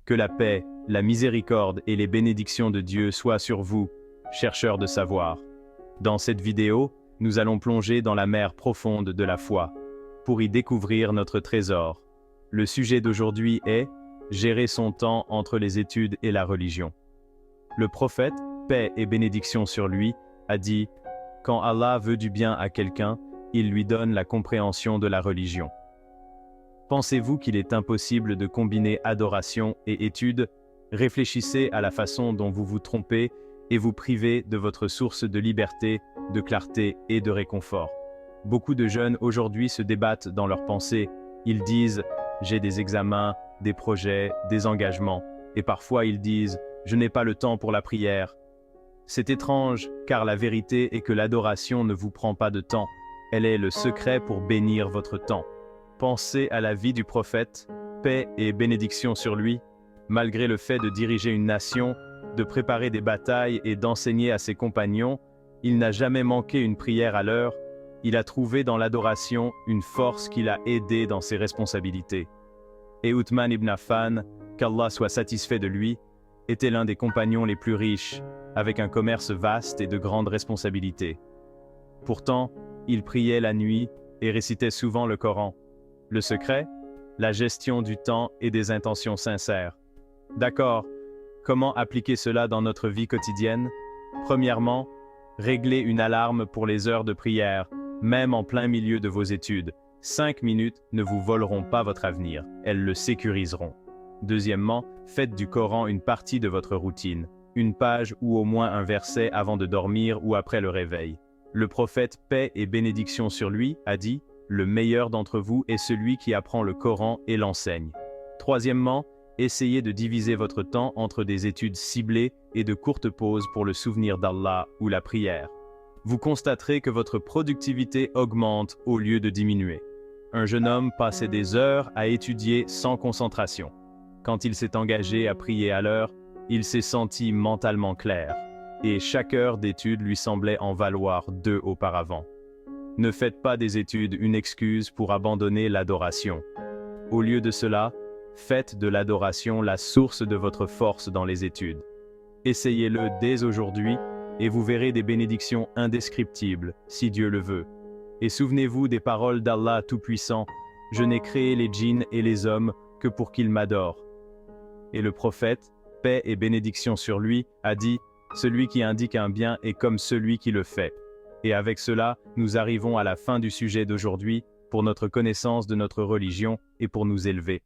Que la paix, la miséricorde et les bénédictions de Dieu soient sur vous, chercheurs de savoir. Dans cette vidéo, nous allons plonger dans la mer profonde de la foi, pour y découvrir notre trésor. Le sujet d'aujourd'hui est « Gérer son temps entre les études et la religion ». Le prophète, paix et bénédiction sur lui, a dit « Quand Allah veut du bien à quelqu'un, il lui donne la compréhension de la religion ». Pensez-vous qu'il est impossible de combiner adoration et études? Réfléchissez à la façon dont vous vous trompez et vous privez de votre source de liberté, de clarté et de réconfort. Beaucoup de jeunes aujourd'hui se débattent dans leurs pensées. Ils disent « j'ai des examens, des projets, des engagements » et parfois ils disent « je n'ai pas le temps pour la prière ». C'est étrange car la vérité est que l'adoration ne vous prend pas de temps. Elle est le secret pour bénir votre temps. Pensez à la vie du prophète, paix et bénédiction sur lui. Malgré le fait de diriger une nation, de préparer des batailles et d'enseigner à ses compagnons, il n'a jamais manqué une prière à l'heure. Il a trouvé dans l'adoration une force qui l'a aidé dans ses responsabilités. Et Uthman ibn Affan, qu'Allah soit satisfait de lui, était l'un des compagnons les plus riches, avec un commerce vaste et de grandes responsabilités. Pourtant, il priait la nuit et récitait souvent le Coran. Le secret? La gestion du temps et des intentions sincères. D'accord, comment appliquer cela dans notre vie quotidienne? Premièrement, réglez une alarme pour les heures de prière, même en plein milieu de vos études. 5 minutes ne vous voleront pas votre avenir, elles le sécuriseront. Deuxièmement, faites du Coran une partie de votre routine, une page ou au moins un verset avant de dormir ou après le réveil. Le prophète, paix et bénédiction sur lui, a dit « Le meilleur d'entre vous est celui qui apprend le Coran et l'enseigne ». Troisièmement, essayez de diviser votre temps entre des études ciblées et de courtes pauses pour le souvenir d'Allah ou la prière. Vous constaterez que votre productivité augmente au lieu de diminuer. Un jeune homme passait des heures à étudier sans concentration. Quand il s'est engagé à prier à l'heure, il s'est senti mentalement clair, et chaque heure d'étude lui semblait en valoir 2 auparavant. Ne faites pas des études une excuse pour abandonner l'adoration. Au lieu de cela, faites de l'adoration la source de votre force dans les études. Essayez-le dès aujourd'hui et vous verrez des bénédictions indescriptibles, si Dieu le veut. Et souvenez-vous des paroles d'Allah Tout-Puissant, « Je n'ai créé les djinns et les hommes que pour qu'ils m'adorent ». Et le prophète, paix et bénédiction sur lui, a dit « Celui qui indique un bien est comme celui qui le fait ». Et avec cela, nous arrivons à la fin du sujet d'aujourd'hui pour notre connaissance de notre religion et pour nous élever.